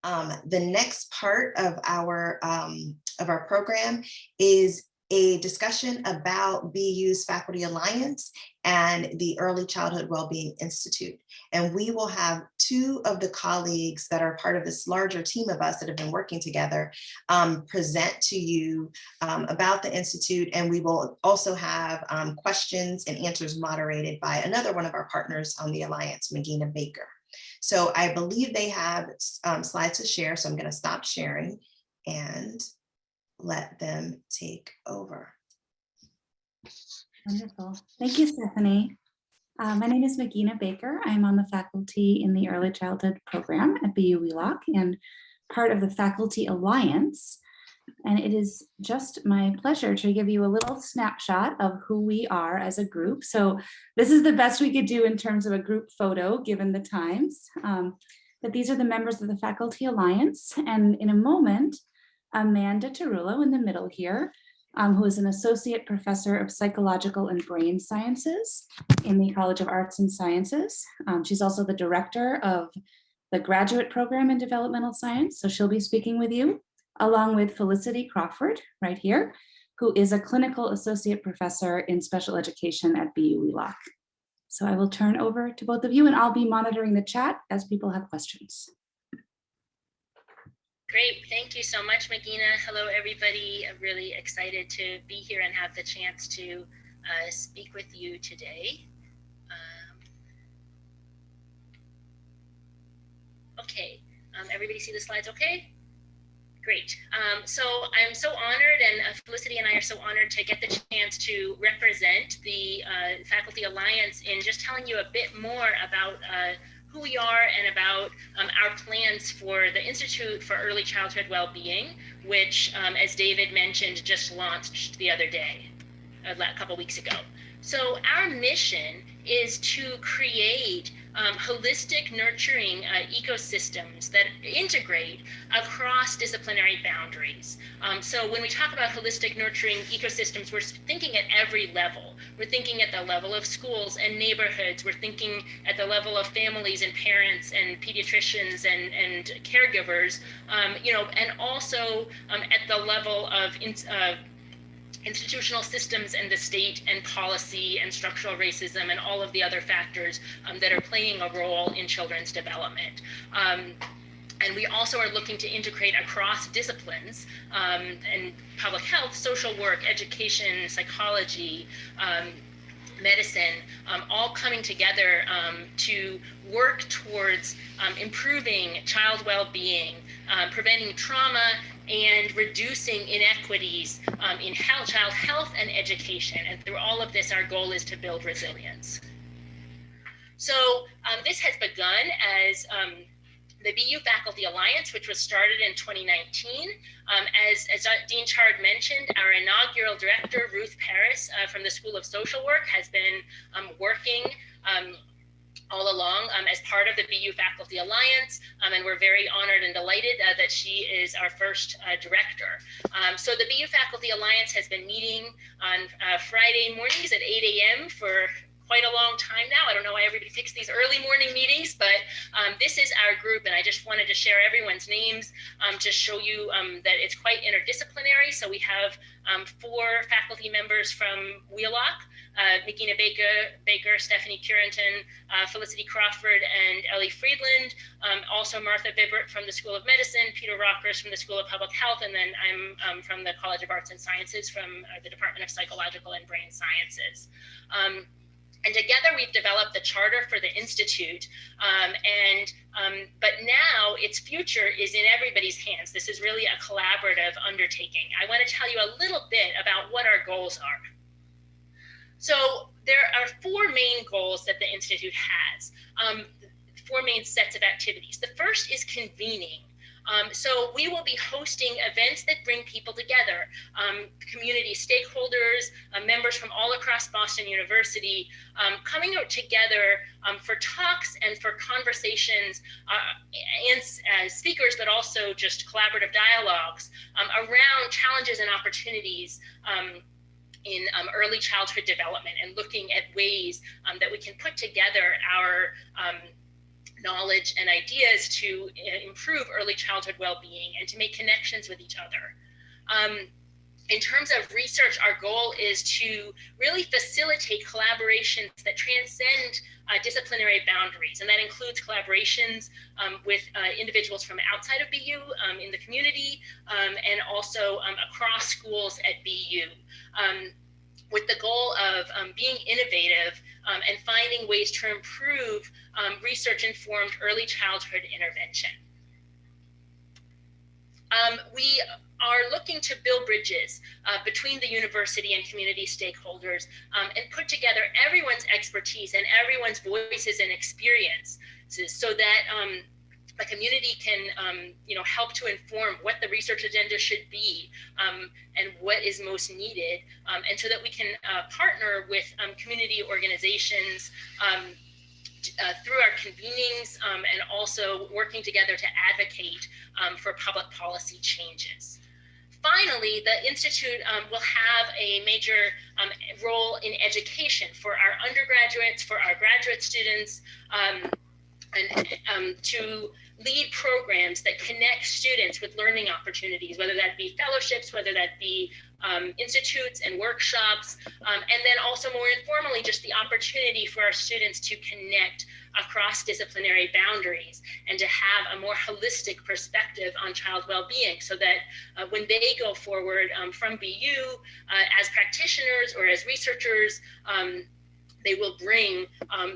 The next part of our program is a discussion about BU's Faculty Alliance and the Early Childhood Wellbeing Institute. And we will have two of the colleagues that are part of this larger team of us that have been working together present to you about the Institute. And we will also have questions and answers moderated by another one of our partners on the Alliance, Megina Baker. So I believe they have slides to share, so I'm going to stop sharing and let them take over. Wonderful. Thank you, Stephanie. My name is Megina Baker. I'm on the faculty in the Early Childhood Program at BU Wheelock and part of the Faculty Alliance. And it is just my pleasure to give you a little snapshot of who we are as a group. So this is the best we could do in terms of a group photo, given the times. But these are the members of the Faculty Alliance. And in a moment, Amanda Tarullo in the middle here, who is an associate professor of psychological and brain sciences in the College of Arts and Sciences. She's also the director of the graduate program in developmental science. So she'll be speaking with you, along with Felicity Crawford right here, who is a clinical associate professor in special education at BU Wheelock. So I will turn over to both of you and I'll be monitoring the chat as people have questions. Great, thank you so much, Megina. Hello, everybody. I'm really excited to be here and have the chance to speak with you today. Okay, everybody see the slides okay? Great. So I'm so honored, and Felicity and I are so honored to get the chance to represent the Faculty Alliance in just telling you a bit more about who we are and about our plans for the Institute for Early Childhood Wellbeing, which, as David mentioned, just launched the other day, a couple weeks ago. So our mission is to create holistic, nurturing ecosystems that integrate across disciplinary boundaries. So when we talk about holistic, nurturing ecosystems, we're thinking at every level. We're thinking at the level of schools and neighborhoods. We're thinking at the level of families and parents and pediatricians and caregivers, and also at the level of institutional systems and the state and policy and structural racism and all of the other factors that are playing a role in children's development. And we also are looking to integrate across disciplines and public health, social work, education, psychology, medicine, all coming together to work towards improving child well-being, preventing trauma, and reducing inequities in child health and education. And through all of this, our goal is to build resilience. So this has begun as the BU Faculty Alliance, which was started in 2019. As Dean Chard mentioned, our inaugural director, Ruth Paris, from the School of Social Work, has been working all along as part of the BU Faculty Alliance, and we're very honored and delighted that she is our first director. So the BU Faculty Alliance has been meeting on Friday mornings at 8 a.m. for quite a long time now. I don't know why everybody picks these early morning meetings, but this is our group, and I just wanted to share everyone's names to show you that it's quite interdisciplinary. So we have 4 faculty members from Wheelock, Megina Baker, Stephanie Curenton, Felicity Crawford, and Ellie Friedland. Also Martha Bibbert from the School of Medicine, Peter Rockers from the School of Public Health, and then I'm from the College of Arts and Sciences from the Department of Psychological and Brain Sciences. And together we've developed the charter for the Institute, but now its future is in everybody's hands. This is really a collaborative undertaking. I want to tell you a little bit about what our goals are. So there are 4 main goals that the Institute has, 4 main sets of activities. The first is convening. So we will be hosting events that bring people together, community stakeholders, members from all across Boston University, coming out together for talks and for conversations and speakers, but also just collaborative dialogues around challenges and opportunities in early childhood development, and looking at ways that we can put together our knowledge and ideas to improve early childhood well-being and to make connections with each other. In terms of research, our goal is to really facilitate collaborations that transcend disciplinary boundaries, and that includes collaborations with individuals from outside of BU in the community and also across schools at BU, with the goal of being innovative and finding ways to improve research-informed early childhood intervention. We are looking to build bridges between the university and community stakeholders and put together everyone's expertise and everyone's voices and experiences so that the community can help to inform what the research agenda should be and what is most needed, and so that we can partner with community organizations through our convenings and also working together to advocate for public policy changes. Finally, the Institute will have a major role in education for our undergraduates, for our graduate students, and to lead programs that connect students with learning opportunities, whether that be fellowships, whether that be institutes and workshops, and then also more informally, just the opportunity for our students to connect across disciplinary boundaries and to have a more holistic perspective on child well-being, so that when they go forward from BU as practitioners or as researchers, they will bring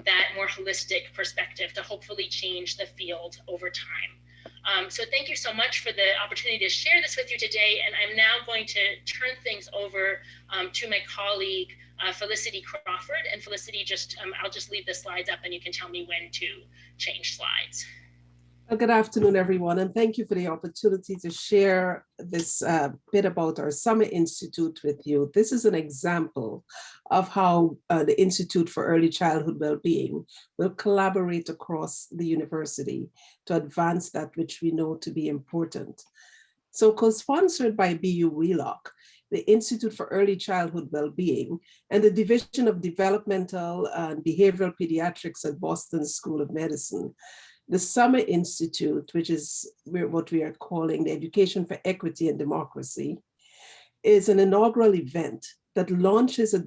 that more holistic perspective to hopefully change the field over time. So thank you so much for the opportunity to share this with you today. And I'm now going to turn things over to my colleague, Felicity Crawford. And Felicity, I'll just leave the slides up and you can tell me when to change slides. Well, good afternoon, everyone, and thank you for the opportunity to share this bit about our Summer Institute with you. This is an example of how the Institute for Early Childhood Wellbeing will collaborate across the university to advance that which we know to be important. So co-sponsored by BU Wheelock, the Institute for Early Childhood Wellbeing, and the Division of Developmental and Behavioral Pediatrics at Boston School of Medicine, the Summer Institute, which is what we are calling the Education for Equity and Democracy, is an inaugural event that launches a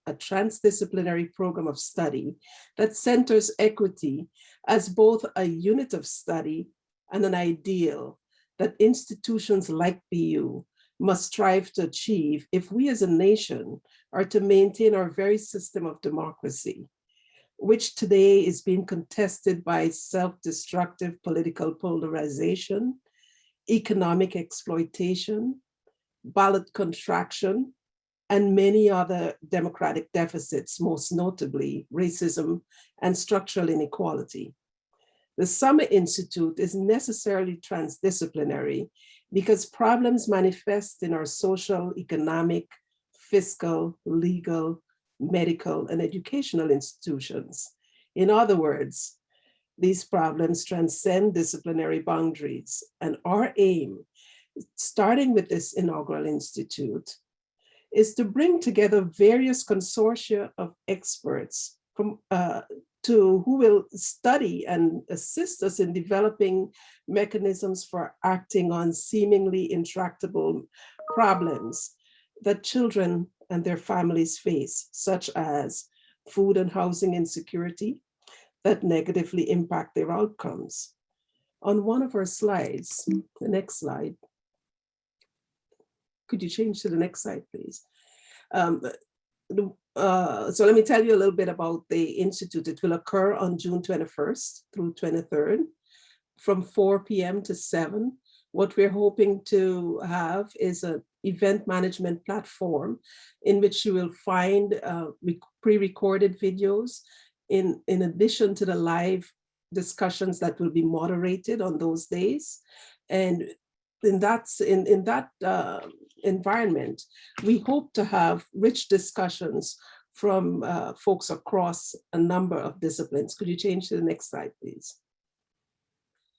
transdisciplinary program of study that centers equity as both a unit of study and an ideal that institutions like BU must strive to achieve if we as a nation are to maintain our very system of democracy, which today is being contested by self-destructive political polarization, economic exploitation, ballot contraction, and many other democratic deficits, most notably racism and structural inequality. The Summer Institute is necessarily transdisciplinary because problems manifest in our social, economic, fiscal, legal, medical, and educational institutions. In other words, these problems transcend disciplinary boundaries, and our aim, starting with this inaugural institute, is to bring together various consortia of experts from who will study and assist us in developing mechanisms for acting on seemingly intractable problems that children and their families face, such as food and housing insecurity that negatively impact their outcomes. On one of our slides, the next slide, could you change to the next slide, please? So let me tell you a little bit about the Institute. It will occur on June 21st through 23rd from 4 p.m. to 7. What we're hoping to have is an event management platform in which you will find pre-recorded videos in addition to the live discussions that will be moderated on those days. And in that environment, we hope to have rich discussions from folks across a number of disciplines. Could you change to the next slide, please?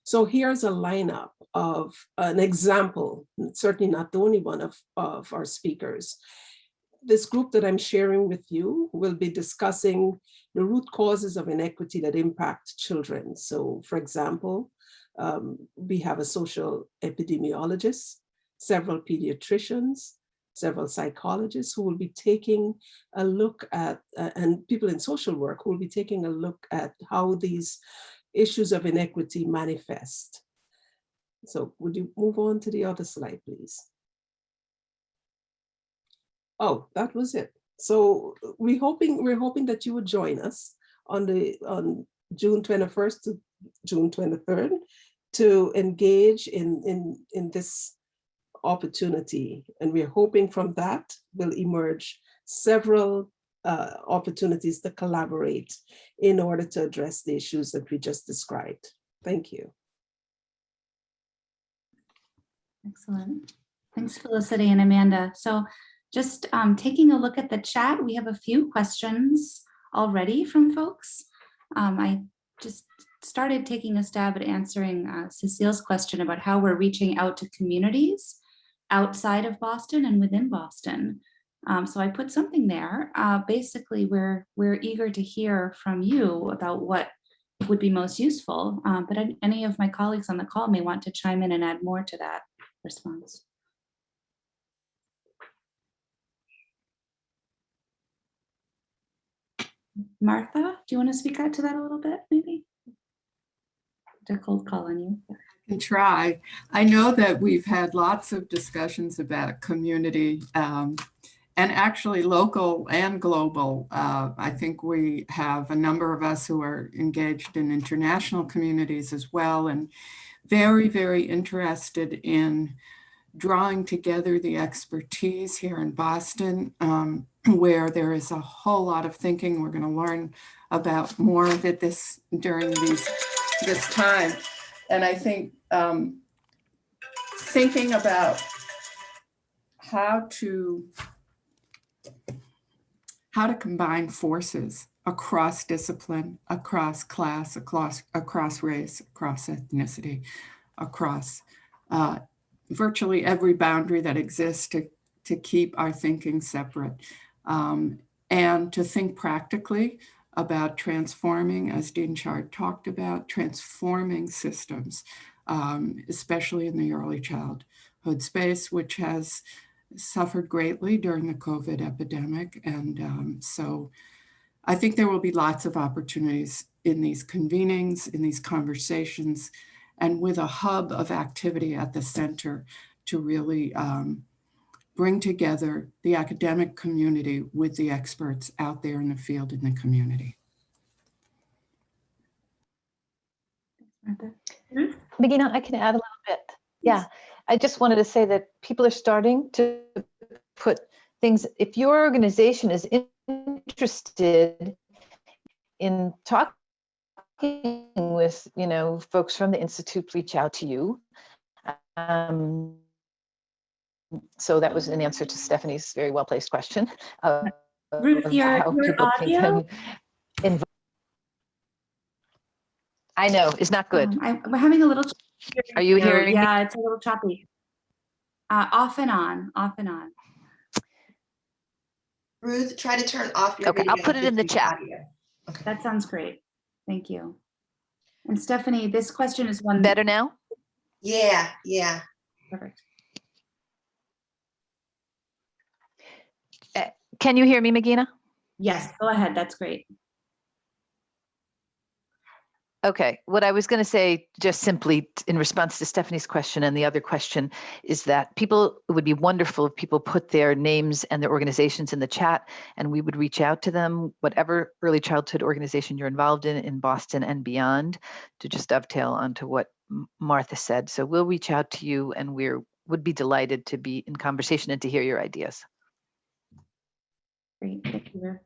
So here's a lineup of an example, certainly not the only one of our speakers. this group that I'm sharing with you will be discussing the root causes of inequity that impact children. So for example, we have a social epidemiologist, several pediatricians, several psychologists who will be taking a look at, and people in social work who will be taking a look at how these issues of inequity manifest. So would you move on to the other slide, please? Oh, that was it. So we're hoping that you would join us on June 21st to June 23rd to engage in this opportunity. And we're hoping from that will emerge several opportunities to collaborate in order to address the issues that we just described. Thank you. Excellent. Thanks, Felicity and Amanda. So just taking a look at the chat, we have a few questions already from folks. I just started taking a stab at answering Cecile's question about how we're reaching out to communities outside of Boston and within Boston. So I put something there. Basically, we're eager to hear from you about what would be most useful, but any of my colleagues on the call may want to chime in and add more to that response. Martha, do you want to speak out to that a little bit, maybe? To cold call on you. I can try. I know that we've had lots of discussions about community and actually local and global. I think we have a number of us who are engaged in international communities as well, and very, very interested in drawing together the expertise here in Boston, where there is a whole lot of thinking. We're going to learn about more of it during this time. And I think thinking about how to combine forces across discipline, across class, across race, across ethnicity, across virtually every boundary that exists to keep our thinking separate, and to think practically about transforming, as Dean Chard talked about, transforming systems, especially in the early childhood space, which has suffered greatly during the COVID epidemic. And so I think there will be lots of opportunities in these convenings, in these conversations, and with a hub of activity at the center to really bring together the academic community with the experts out there in the field in the community. Megina, I can add a little bit. Yeah, I just wanted to say that people are starting to put things, if your organization is interested in talking with, folks from the Institute, reach out to you. So that was an answer to Stephanie's very well-placed question. Ruth, your audio? I know, it's not good. We're having a little. Are you hearing me? Yeah, it's a little choppy. Off and on, off and on. Ruth, try to turn off your video. Okay, I'll put it in the chat. Okay. That sounds great. Thank you. And Stephanie, this question is one. Better now? Yeah. Perfect. Can you hear me, Megina? Yes, go ahead. That's great. Okay, what I was going to say, just simply in response to Stephanie's question and the other question, is that it would be wonderful if people put their names and their organizations in the chat, and we would reach out to them, whatever early childhood organization you're involved in Boston and beyond, to just dovetail onto what Martha said. So we'll reach out to you, and would be delighted to be in conversation and to hear your ideas. Great, thank you.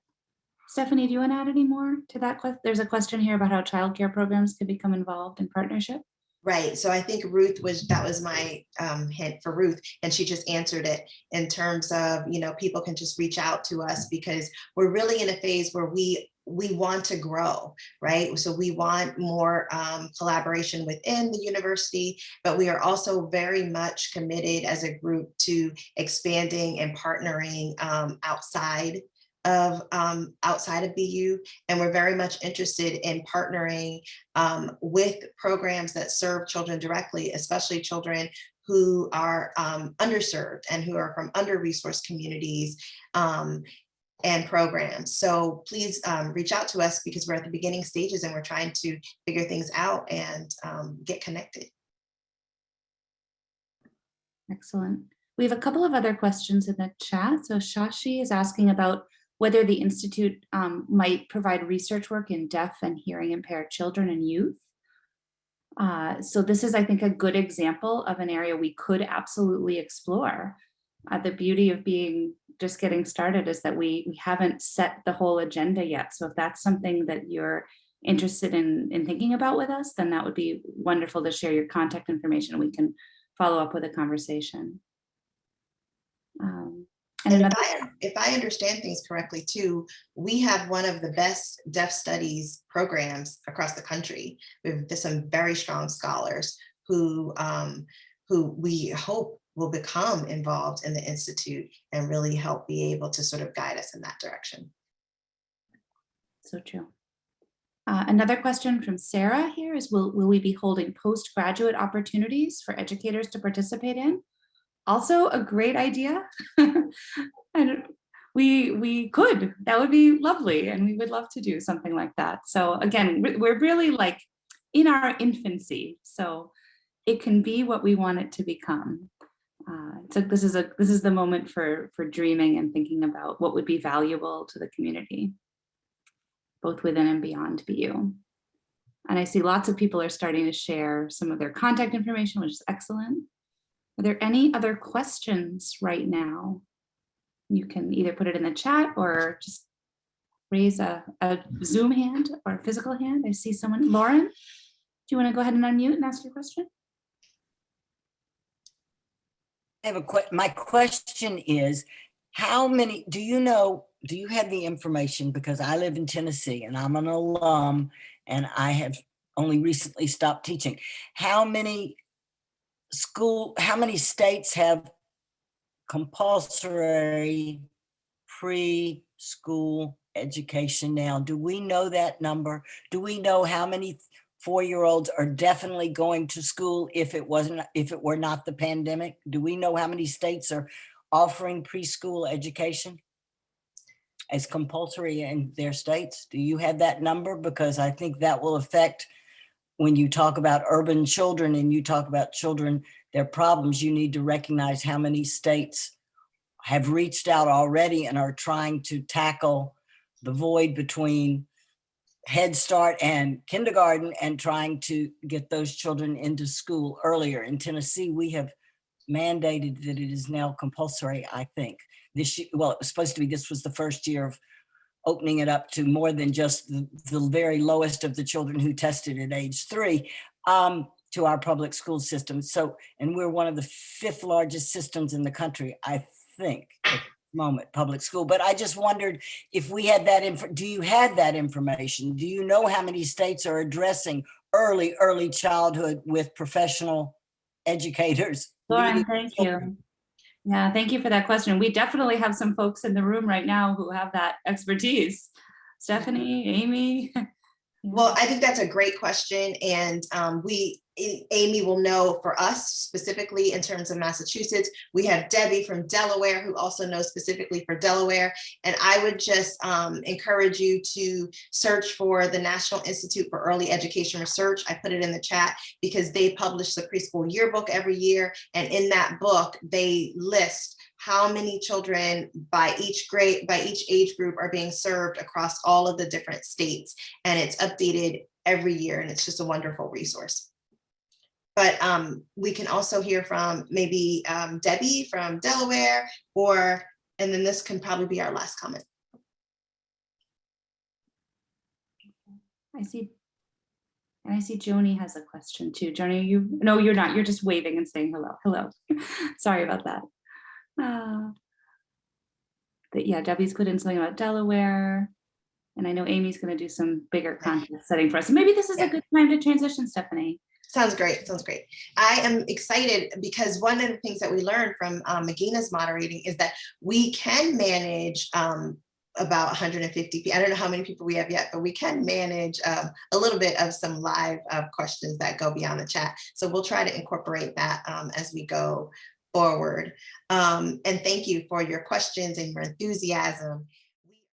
Stephanie, do you want to add any more to that question? There's a question here about how childcare programs could become involved in partnership. Right. So I think that was my hint for Ruth, and she just answered it in terms of, people can just reach out to us, because we're really in a phase where we we want to grow, right? So we want more collaboration within the university, but we are also very much committed as a group to expanding and partnering outside of BU, and we're very much interested in partnering with programs that serve children directly, especially children who are underserved and who are from under-resourced communities and programs. So please reach out to us, because we're at the beginning stages and we're trying to figure things out and get connected. Excellent. We have a couple of other questions in the chat. So Shashi is asking about whether the Institute might provide research work in deaf and hearing impaired children and youth. So this is, I think, a good example of an area we could absolutely explore. The beauty of just getting started is that we haven't set the whole agenda yet. So if that's something that you're interested in thinking about with us, then that would be wonderful to share your contact information. We can follow up with a conversation. And if I understand things correctly too, we have one of the best deaf studies programs across the country. We have some very strong scholars who we hope will become involved in the Institute and really help be able to sort of guide us in that direction. So true. Another question from Sarah here is, will we be holding postgraduate opportunities for educators to participate in? Also a great idea. And we could, that would be lovely. And we would love to do something like that. So again, we're really like in our infancy. So it can be what we want it to become. So this is the moment for dreaming and thinking about what would be valuable to the community, both within and beyond BU. And I see lots of people are starting to share some of their contact information, which is excellent. Are there any other questions right now? You can either put it in the chat or just raise a Zoom hand or a physical hand. I see someone. Lauren, do you want to go ahead and unmute and ask your question? I have my question is, how many, do you have the information, because I live in Tennessee and I'm an alum and I have only recently stopped teaching. How many states have compulsory preschool education now? Do we know that number? Do we know how many 4-year-olds are definitely going to school if it were not the pandemic? Do we know how many states are offering preschool education as compulsory in their states? Do you have that number? Because I think that will affect, when you talk about urban children and you talk about children, their problems, you need to recognize how many states have reached out already and are trying to tackle the void between Head Start and kindergarten and trying to get those children into school earlier. In Tennessee, we have mandated that it is now compulsory, I think. This year, well, it was supposed to be, this was the first year of opening it up to more than just the very lowest of the children who tested at age 3 to our public school system. So, and we're one of the 5th largest systems in the country, I think, at the moment, public school. But I just wondered if we had that, do you have that information? Do you know how many states are addressing early childhood with professional educators? Lauren, thank you. Yeah, thank you for that question. We definitely have some folks in the room right now who have that expertise. Stephanie, Amy. Well, I think that's a great question. And Amy will know for us specifically in terms of Massachusetts. We have Debbie from Delaware who also knows specifically for Delaware. And I would just encourage you to search for the National Institute for Early Education Research. I put it in the chat because they publish the preschool yearbook every year. And in that book, they list how many children by each age group are being served across all of the different states. And it's updated every year, and it's just a wonderful resource. But we can also hear from maybe Debbie from Delaware, and then this can probably be our last comment. I see Joni has a question too. Joni, no, you're not. You're just waving and saying hello. Hello. Sorry about that. But yeah, Debbie's put in something about Delaware. And I know Amy's going to do some bigger content setting for us. So maybe this is a good time to transition, Stephanie. Sounds great. Sounds great. I am excited because one of the things that we learned from Megina's moderating is that we can manage about 150 people. I don't know how many people we have yet, but we can manage a little bit of some live questions that go beyond the chat. So we'll try to incorporate that as we go forward. And thank you for your questions and your enthusiasm.